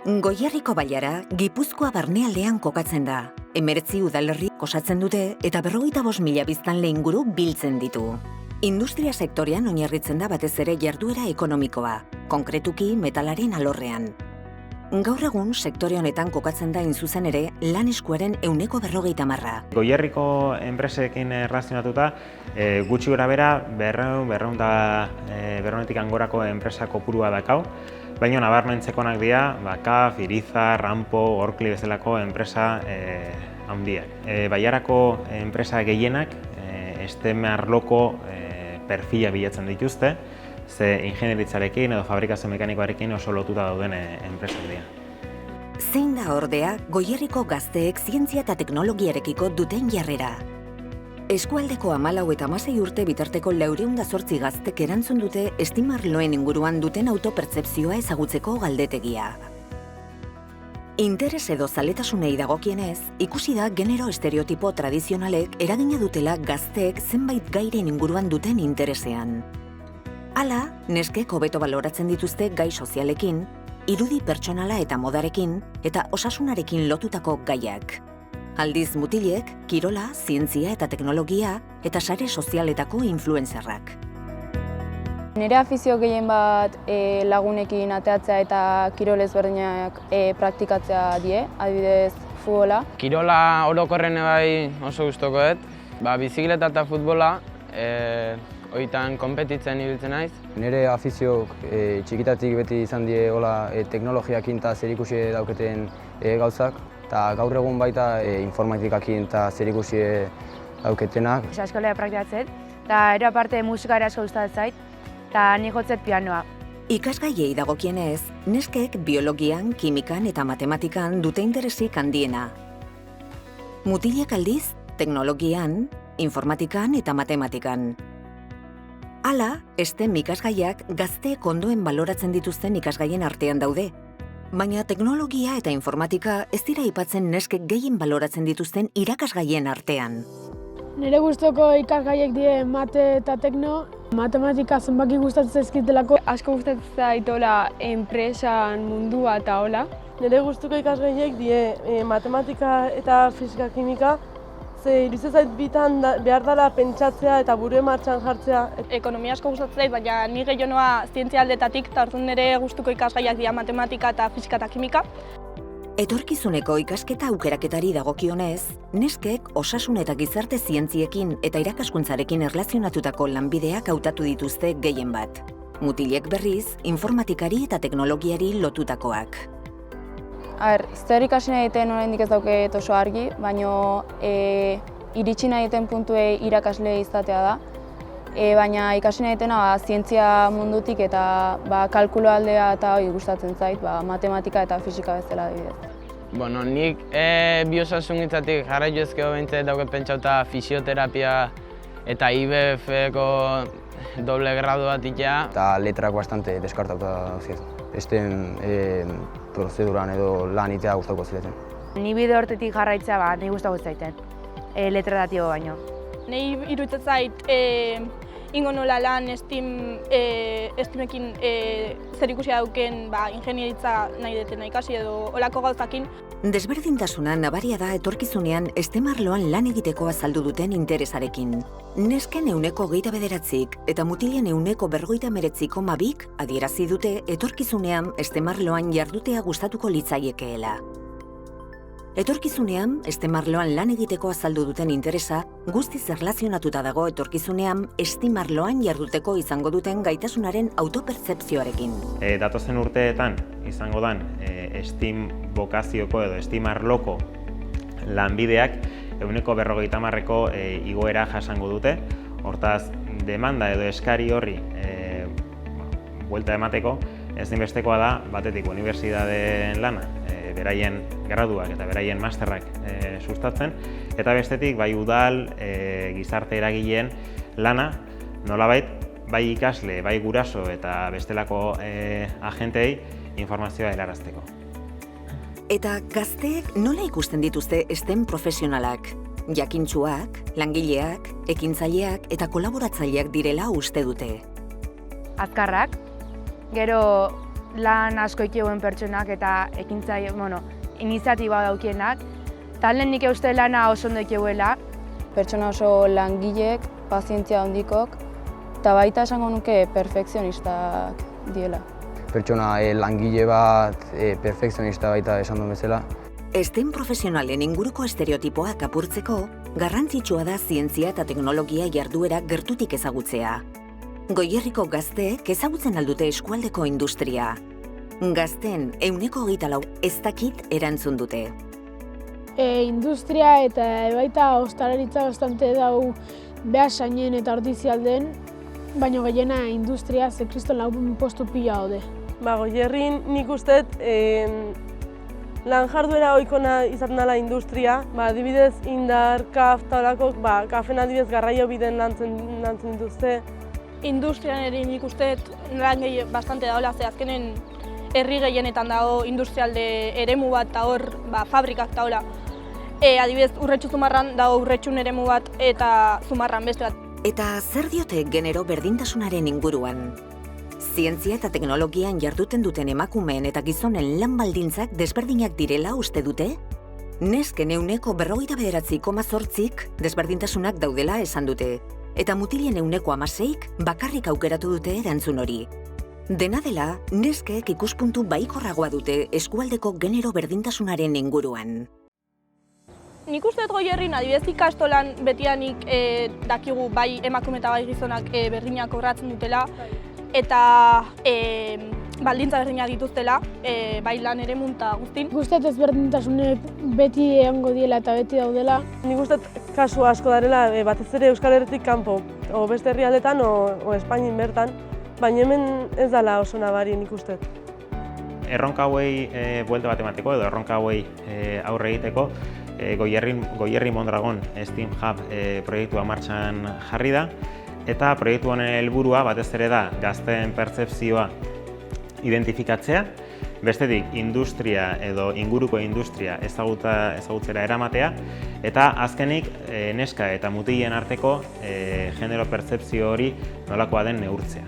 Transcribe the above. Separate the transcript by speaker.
Speaker 1: Goierriko bailara, Gipuzkoa barnealdean kokatzen da. 19 udalerri osatzen dute eta 45.000 biztanle inguru biltzen ditu. Industria sektorean oinarritzen da batez ere jarduera ekonomikoa, konkretuki metalaren alorrean. Gaur egun sektore honetan kokatzen da zuzen ere lan eskuaren 40%.
Speaker 2: Goierriko enpresekin erlazionatuta, gutxi gora bera, 200 angorako enpresa kopurua dakau, baina nabarmentzekonak dira, KAF, Iriza, Rampo, Orkli bezalako enpresa handiak. Baiarako enpresa gehienak STEM arloko perfila bilatzen dituzte, ze ingenieritzarekin edo fabrikazio mekanikoarekin oso lotuta dauden enpresak dira.
Speaker 1: Zein da ordea Goierriko gazteek zientzia eta teknologiarekiko duten jarrera? Eskualdeko 14 eta 16 urte bitarteko 408 gaztek erantzun dute STEM arloen inguruan duten autopertzepzioa ezagutzeko galdetegia. Interes edo zaletasunei dagokienez, ikusi da genero estereotipo tradizionalek eragina dutela gazteek zenbait gairen inguruan duten interesean. Hala, neskek hobeto baloratzen dituzte gai sozialekin, irudi pertsonala eta modarekin, eta osasunarekin lotutako gaiak. Aldiz mutilek, kirola, zientzia eta teknologia, eta sare sozialetako influencerrak.
Speaker 3: Nire afizio gehien bat lagunekin ateatzea eta kirol ezberdinak praktikatzea die, adibidez futbola.
Speaker 4: Kirola orokorren bai oso gustukoet, bizikleta eta futbola hoitan konpetitzen ibiltzen naiz.
Speaker 5: Nire afizioak txikitatik beti izan die teknologiakin eta zerikusi dauketen gauzak, eta gaur egun baita informatikakin eta zerikusi dauketenak.
Speaker 6: Eskolea praktikatzen, eta ero aparte musikara asko gustatzen zait, eta ni jotzet pianoa.
Speaker 1: Ikasgaiei dagokienez, neskek biologian, kimikan eta matematikan dute interesik handiena. Mutilek aldiz, teknologian, informatikan eta matematikan. Hala, STEM ikasgaiak gazteek ondoen baloratzen dituzten ikasgaien artean daude. Baina teknologia eta informatika ez dira aipatzen neskek gehien baloratzen dituzten irakasgaien artean.
Speaker 7: Nire gustoko ikasgaiek die mate eta tekno, matematika zenbaki gustatzen zaizkitelako.
Speaker 8: Asko gustatzen zaitola enpresan mundua eta hola.
Speaker 9: Nire gustuko ikasgaiek die matematika eta fisika kimika, ze iruditzen zait bitan behar dela pentsatzea eta burue martxan jartzea.
Speaker 8: Ekonomia asko gustatzen zait, baina ni gehienoa zientzia aldetatik, eta orduan nire gustuko ikasgaiak dira matematika eta fisika eta kimika.
Speaker 1: Etorkizuneko ikasketa aukeraketari dagokionez, neskek osasun eta gizarte zientziekin eta irakaskuntzarekin erlazionatutako lanbideak hautatu dituzte gehien bat. Mutilek berriz, informatikari eta teknologiari lotutakoak.
Speaker 3: Zer ikasi nahi egiten oraindik ez dauket oso argi, baina iritsi nahi egiten puntuei irakasle izatea da. Baina ikasi nahi egitena zientzia mundutik eta kalkulo aldea eta gustatzen zait, matematika eta fisika bezala adibidez.
Speaker 4: Nik biosasungintzatik jarraitu ezkero behintzat dauket pentsauta fisioterapia eta IBF-ko doble gradu bat itea.
Speaker 5: Eta letrak bastante deskartauta zietu. STEM prozeduran edo lan itea gustatuko zileten.
Speaker 6: Ni bide hortetik jarraitzea ni gustatu zaiten, letradatibo baino.
Speaker 8: Nei iruditzen zait ingo nola lan STEAMekin zerikusia dauken ingenieritza nahi detena ikasi edo olako gauzakin.
Speaker 1: Desberdintasuna nabaria da etorkizunean STEM arloan lan egiteko azaldu duten interesarekin. Nesken 29% eta mutilen 59,2% adierazi dute etorkizunean STEM arloan jardutea gustatuko litzaiekeela. Etorkizunean, STEM arloan lan egiteko azaldu duten interesa guztiz erlazionatuta dago etorkizunean STEM arloan jarduteko izango duten gaitasunaren autopertzepzioarekin.
Speaker 2: Datozen urteetan izango dan STEM bokazioko edo STEM arloko lanbideak 40%ko igoera jasango dute. Hortaz, demanda edo eskari horri buelta emateko, ezinbestekoa da batetik unibertsitateen lana, beraien graduak eta beraien masterrak sustatzen, eta bestetik bai udal, gizarte eragileen lana, nolabait, bai ikasle, bai guraso eta bestelako agentei informazioa helarazteko.
Speaker 1: Eta gazteek nola ikusten dituzte STEM profesionalak? Jakintsuak, langileak, ekintzaileak eta kolaboratzaileak direla uste dute.
Speaker 6: Azkarrak, gero lan asko ikieuen pertsonak eta iniziatiba daukienak. Talen nik uste lana oso ondo ikieuela.
Speaker 3: Pertsona oso langileek, pazientzia handikok, eta baita esango nuke perfekzionistak diela.
Speaker 5: Pertsona langile bat, perfekzionista baita esan duen bezala.
Speaker 1: STEM profesionalen inguruko estereotipoak apurtzeko, garrantzitsua da zientzia eta teknologia jarduera gertutik ezagutzea. Goierriko gazteek ezagutzen aldute eskualdeko industria. Gazteen 24% ez dakit erantzun dute.
Speaker 7: Industria eta baita ostalaritza bastante dau behasainen eta ordizialden, baina gehiena industria ze kriston lau postu pila daude.
Speaker 9: Goierrin nik uste lan jarduera ohikona izaten dela industria, adibidez indar, kaf eta olakok, kafen adibidez garraio biden lantzen dituzte.
Speaker 8: Industrian ere nik uste lan gehi bastante daola, ze azkenen herri gehienetan dago industrialde eremu bat eta hor fabrikak daola. Adibidez, Urretxu Zumarran dago Urretxun eremu bat eta Zumarran beste bat.
Speaker 1: Eta zer diote genero berdintasunaren inguruan? Zientzia eta teknologian jarduten duten emakumeen eta gizonen lan baldintzak desberdinak direla uste dute? Nesken 49,8% desberdintasunak daudela esan dute, eta mutilen 16% bakarrik aukeratu dute erantzun hori. Dena dela, neskeek ikuspuntu baikorragoa dute eskualdeko genero berdintasunaren inguruan.
Speaker 8: Nik uste dut Goierrin, adibidez ikastolan betianik dakigu bai emakume eta bai gizonak berdinak kobratzen dutela, eta baldintza berdinak dituztela, bai lan ere munta guztin.
Speaker 7: Nik uste ezberdintasunek beti egongo diela eta beti daudela.
Speaker 9: Nik uste kasu asko darela, batez ere Euskal Herritik kanpo, o beste herrialdetan o Espainin bertan, baina hemen ez dela oso nabari nik uste.
Speaker 2: Erronka hauei buelta bat emateko edo erronka hauei aurre egiteko, Goierri Mondragon STEAM Hub proiektua martxan jarri da, eta proiektu honen helburua batez ere da gazteen pertzepzioa identifikatzea, bestetik industria edo inguruko industria ezagutzera eramatea, eta azkenik neska eta mutilen arteko genero pertzepzio hori nolakoa den neurtzea.